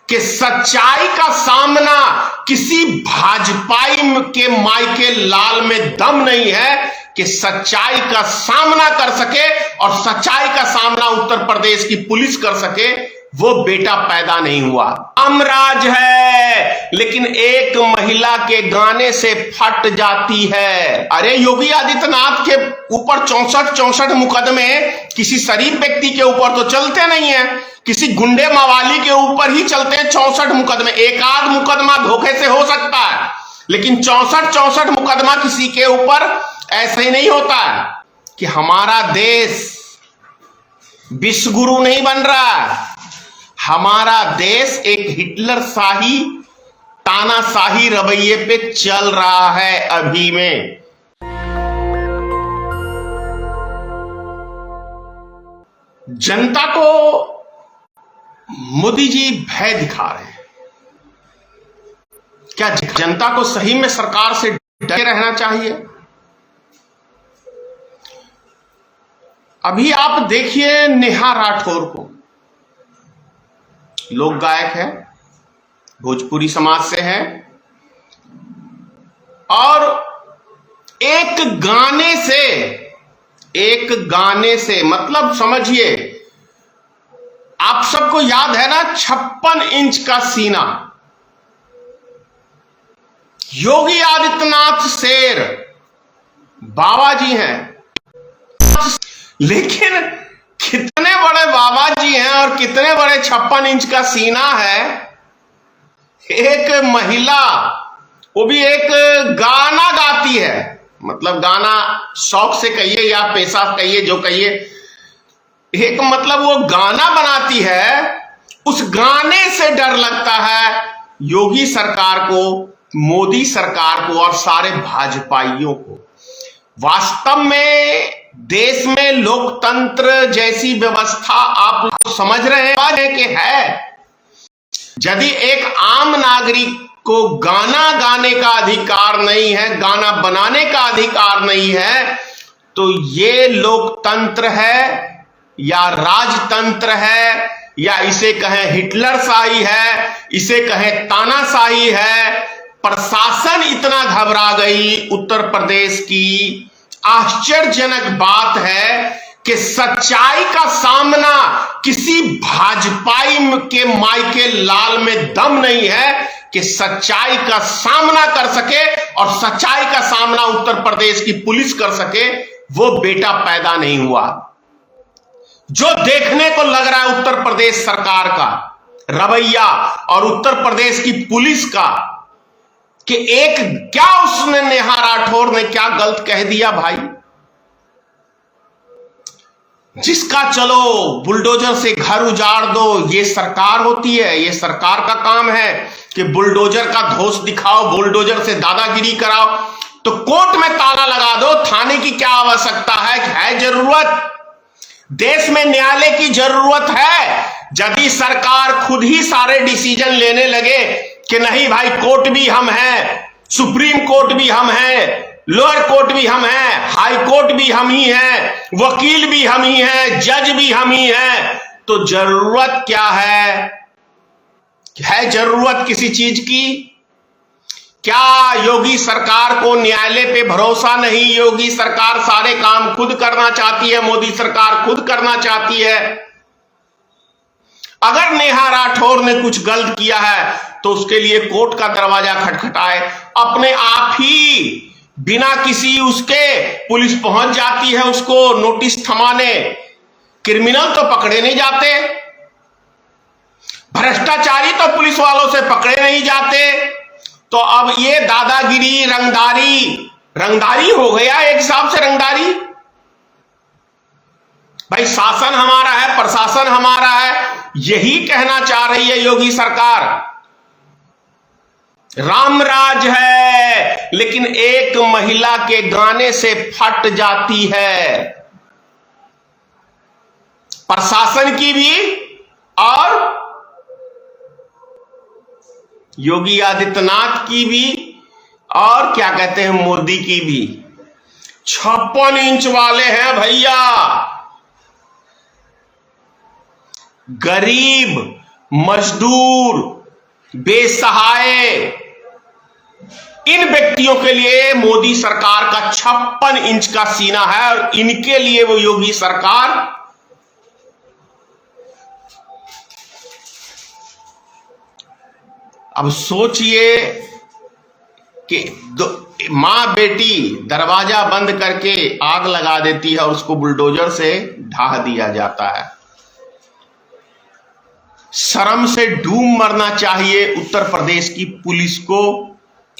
कि सच्चाई का सामना किसी भाजपाई के मायके लाल में दम नहीं है कि सच्चाई का सामना कर सके और सच्चाई का सामना उत्तर प्रदेश की पुलिस कर सके। वो बेटा पैदा नहीं हुआ। रामराज है लेकिन एक महिला के गाने से फट जाती है। अरे योगी आदित्यनाथ के ऊपर 64 मुकदमे किसी शरीफ व्यक्ति के ऊपर तो चलते नहीं है, किसी गुंडे मवाली के ऊपर ही चलते हैं 64 मुकदमे। एक आध मुकदमा धोखे से हो सकता है, लेकिन 64 मुकदमा किसी के ऊपर ऐसे ही नहीं होता है। कि हमारा देश विश्वगुरु नहीं बन रहा, हमारा देश एक हिटलर शाही तानाशाही रवैये पे चल रहा है अभी में। जनता को मोदी जी भय दिखा रहे हैं। क्या जनता को सही में सरकार से डरे रहना चाहिए? अभी आप देखिए नेहा राठौर को, लोक गायक है, भोजपुरी समाज से है, और एक गाने से मतलब समझिए, आप सबको याद है ना 56 इंच का सीना। योगी आदित्यनाथ शेर बाबा जी हैं, लेकिन कितने बड़े बाबा जी हैं और कितने बड़े 56 इंच का सीना है। एक महिला, वो भी एक गाना गाती है, मतलब गाना शौक से कहिए या पेशा कहिए, जो कहिए, एक मतलब वो गाना बनाती है। उस गाने से डर लगता है योगी सरकार को, मोदी सरकार को और सारे भाजपाइयों को। वास्तव में देश में लोकतंत्र जैसी व्यवस्था आप लोग समझ रहे हैं कि है। यदि एक आम नागरिक को गाना गाने का अधिकार नहीं है, गाना बनाने का अधिकार नहीं है, तो ये लोकतंत्र है या राजतंत्र है, या इसे कहें हिटलरशाही है, इसे कहें तानाशाही है। प्रशासन इतना घबरा गई उत्तर प्रदेश की। आश्चर्यजनक बात है कि सच्चाई का सामना किसी भाजपाई के मायके लाल में दम नहीं है कि सच्चाई का सामना कर सके और सच्चाई का सामना उत्तर प्रदेश की पुलिस कर सके। वो बेटा पैदा नहीं हुआ। जो देखने को लग रहा है उत्तर प्रदेश सरकार का रवैया और उत्तर प्रदेश की पुलिस का, कि एक क्या उसने नेहा राठौर ने क्या गलत कह दिया भाई, जिसका चलो बुलडोजर से घर उजाड़ दो, ये सरकार होती है, ये सरकार का काम है कि बुलडोजर का धौंस दिखाओ, बुलडोजर से दादागिरी कराओ। तो कोर्ट में ताला लगा दो, थाने की क्या आवश्यकता है जरूरत? देश में न्यायालय की जरूरत है। यदि सरकार खुद ही सारे डिसीजन लेने लगे कि नहीं भाई, कोर्ट भी हम हैं, सुप्रीम कोर्ट भी हम हैं, लोअर कोर्ट भी हम हैं, हाई कोर्ट भी हम ही हैं, वकील भी हम ही हैं, जज भी हम ही हैं, तो जरूरत क्या है जरूरत किसी चीज की? क्या योगी सरकार को न्यायालय पे भरोसा नहीं? योगी सरकार सारे काम खुद करना चाहती है, मोदी सरकार खुद करना चाहती है। अगर नेहा राठौर ने कुछ गलत किया है तो उसके लिए कोर्ट का दरवाजा खटखटाए, अपने आप ही बिना किसी उसके पुलिस पहुंच जाती है उसको नोटिस थमाने। क्रिमिनल तो पकड़े नहीं जाते, भ्रष्टाचारी तो पुलिस वालों से पकड़े नहीं जाते, तो अब ये दादागिरी रंगदारी हो गया एक हिसाब से। रंगदारी भाई, शासन हमारा है, प्रशासन हमारा है, यही कहना चाह रही है योगी सरकार। रामराज है लेकिन एक महिला के गाने से फट जाती है, प्रशासन की भी और योगी आदित्यनाथ की भी, और क्या कहते हैं मोदी की भी। 56 इंच वाले हैं भैया। गरीब, मजदूर, बेसहाय इन व्यक्तियों के लिए मोदी सरकार का 56 इंच का सीना है और इनके लिए वो योगी सरकार अब सोचिए कि मां बेटी दरवाजा बंद करके आग लगा देती है और उसको बुलडोजर से ढा दिया जाता है। शर्म से डूब मरना चाहिए उत्तर प्रदेश की पुलिस को,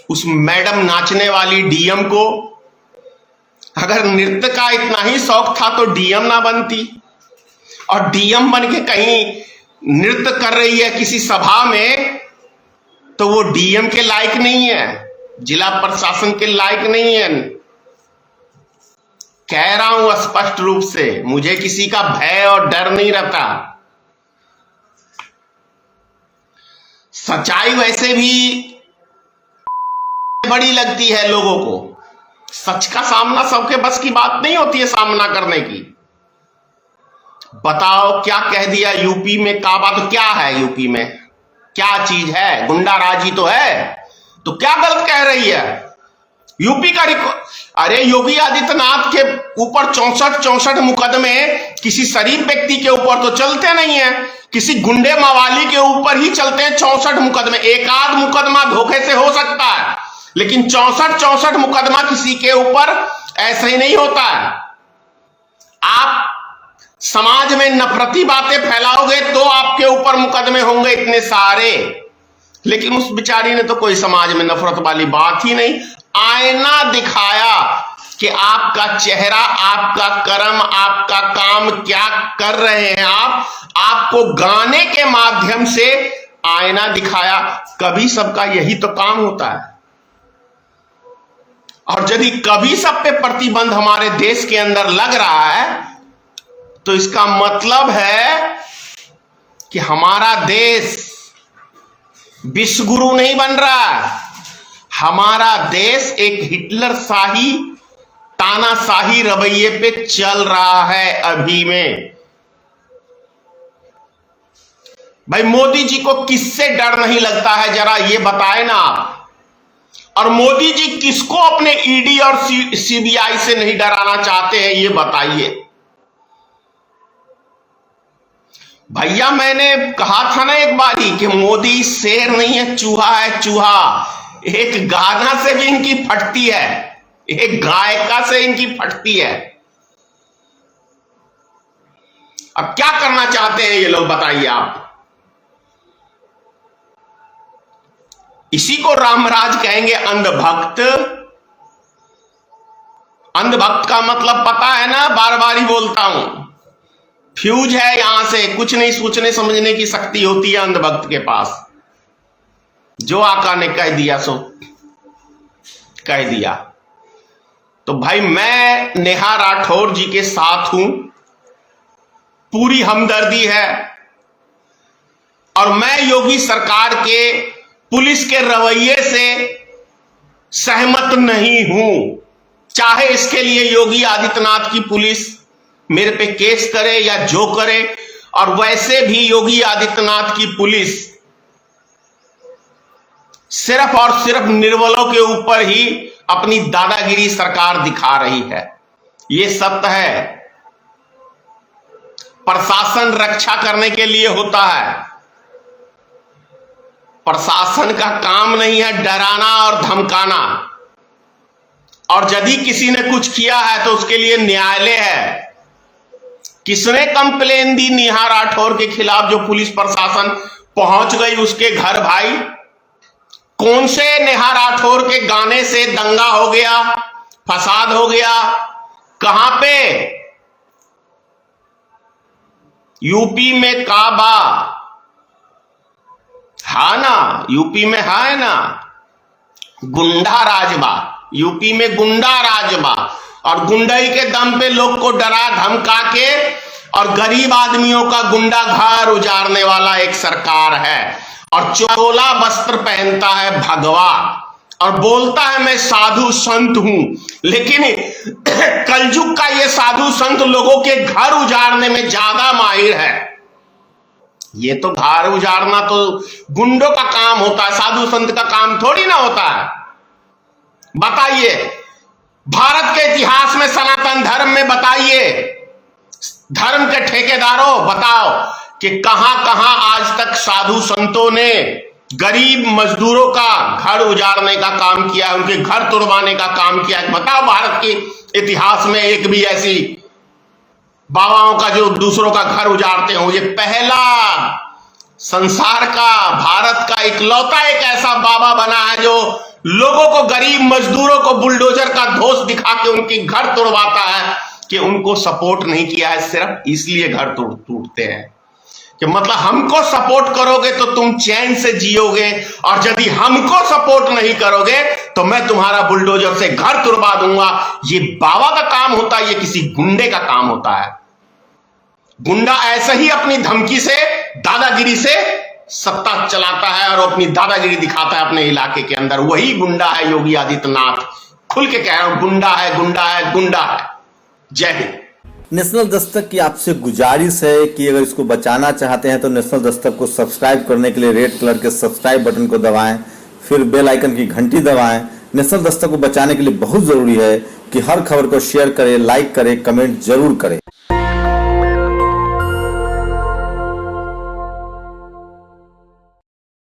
उस मैडम नाचने वाली डीएम को। अगर नृत्य का इतना ही शौक था तो डीएम ना बनती, और डीएम बन के कहीं नृत्य कर रही है किसी सभा में तो वो डीएम के लायक नहीं है, जिला प्रशासन के लायक नहीं है। कह रहा हूं स्पष्ट रूप से, मुझे किसी का भय और डर नहीं रहता। सच्चाई वैसे भी बड़ी लगती है लोगों को, सच का सामना सबके बस की बात नहीं होती है सामना करने की। बताओ क्या कह दिया यूपी में, का बात क्या है यूपी में, क्या चीज है, गुंडाराजी तो है, तो क्या गलत कह रही है यूपी का अरे योगी आदित्यनाथ के ऊपर 64 मुकदमे किसी शरीफ व्यक्ति के ऊपर तो चलते नहीं है, किसी गुंडे मवाली के ऊपर ही चलते हैं 64 मुकदमे। एक आध मुकदमा धोखे से हो सकता है, लेकिन 64 मुकदमा किसी के ऊपर ऐसे ही नहीं होता है। आप समाज में नफरती बातें फैलाओगे तो आपके ऊपर मुकदमे होंगे इतने सारे, लेकिन उस बेचारी ने तो कोई समाज में नफरत वाली बात ही नहीं। आईना दिखाया कि आपका चेहरा, आपका कर्म, आपका काम क्या कर रहे हैं आपको गाने के माध्यम से आईना दिखाया। कभी सबका यही तो काम होता है। और यदि कभी सब पे प्रतिबंध हमारे देश के अंदर लग रहा है तो इसका मतलब है कि हमारा देश विश्वगुरु नहीं बन रहा है, हमारा देश एक हिटलर शाही, तानाशाही रवैये पे चल रहा है अभी में। भाई मोदी जी को किससे डर नहीं लगता है जरा ये बताए ना आप। और मोदी जी किसको अपने ईडी और सीबीआई से नहीं डराना चाहते हैं ये बताइए। भैया मैंने कहा था ना एक बारी कि मोदी शेर नहीं है, चूहा है, चूहा। एक गाना से भी इनकी फटती है, एक गायिका से इनकी फटती है। अब क्या करना चाहते हैं ये लोग बताइए आप। इसी को रामराज कहेंगे, अंधभक्त। अंधभक्त का मतलब पता है ना, बार बार ही बोलता हूं, फ्यूज है यहां से, कुछ नहीं सोचने समझने की शक्ति होती है अंधभक्त के पास। जो आका ने कह दिया सो कह दिया। तो भाई मैं नेहा राठौर जी के साथ हूं, पूरी हमदर्दी है, और मैं योगी सरकार के पुलिस के रवैये से सहमत नहीं हूं। चाहे इसके लिए योगी आदित्यनाथ की पुलिस मेरे पे केस करे या जो करे, और वैसे भी योगी आदित्यनाथ की पुलिस सिर्फ और सिर्फ निर्बलों के ऊपर ही अपनी दादागिरी सरकार दिखा रही है। ये सत्य है। प्रशासन रक्षा करने के लिए होता है, प्रशासन का काम नहीं है डराना और धमकाना। और यदि किसी ने कुछ किया है तो उसके लिए न्यायालय है। किसने कंप्लेन दी नेहा राठौर के खिलाफ जो पुलिस प्रशासन पहुंच गई उसके घर? भाई कौन से नेहा राठौर के गाने से दंगा हो गया, फसाद हो गया? कहां पे? यूपी में काबा हा ना, यूपी में है ना गुंडा राजबा, यूपी में गुंडा राजबा, और गुंडई के दम पे लोग को डरा धमका के और गरीब आदमियों का गुंडा घर उजाड़ने वाला एक सरकार है। और चोला वस्त्र पहनता है भगवा और बोलता है मैं साधु संत हूं, लेकिन कलयुग का ये साधु संत लोगों के घर उजाड़ने में ज्यादा माहिर है। ये तो घर उजाड़ना तो गुंडों का काम होता है, साधु संत का काम थोड़ी ना होता है। बताइए, भारत के इतिहास में, सनातन धर्म में बताइए, धर्म के ठेकेदारों बताओ कि कहां कहां आज तक साधु संतों ने गरीब मजदूरों का घर उजाड़ने का काम किया, उनके घर तोड़वाने का काम किया। बताओ भारत के इतिहास में एक भी ऐसी बाबाओं का जो दूसरों का घर उजाड़ते हो। ये पहला संसार का, भारत का इकलौता एक ऐसा बाबा बना है जो लोगों को, गरीब मजदूरों को बुलडोजर का धोस दिखा के उनके घर तोड़वाता है कि उनको सपोर्ट नहीं किया है, सिर्फ इसलिए घर टूटते हैं कि मतलब हमको सपोर्ट करोगे तो तुम चैन से जियोगे, और यदि हमको सपोर्ट नहीं करोगे तो मैं तुम्हारा बुलडोजर से घर तुड़वा दूंगा। ये बाबा का काम होता है, ये किसी गुंडे का काम होता है। गुंडा ऐसे ही अपनी धमकी से, दादागिरी से सत्ता चलाता है और अपनी दादागिरी दिखाता है अपने इलाके के अंदर। वही गुंडा है योगी आदित्यनाथ। खुल के कह रहा हूं, गुंडा है, गुंडा है, गुंडा है। जय हिंद। नेशनल दस्तक की आपसे गुजारिश है कि अगर इसको बचाना चाहते हैं तो नेशनल दस्तक को सब्सक्राइब करने के लिए रेड कलर के सब्सक्राइब बटन को दबाएं, फिर बेल आइकन की घंटी दबाएं। नेशनल दस्तक को बचाने के लिए बहुत जरूरी है कि हर खबर को शेयर करें, लाइक करें, कमेंट जरूर करें।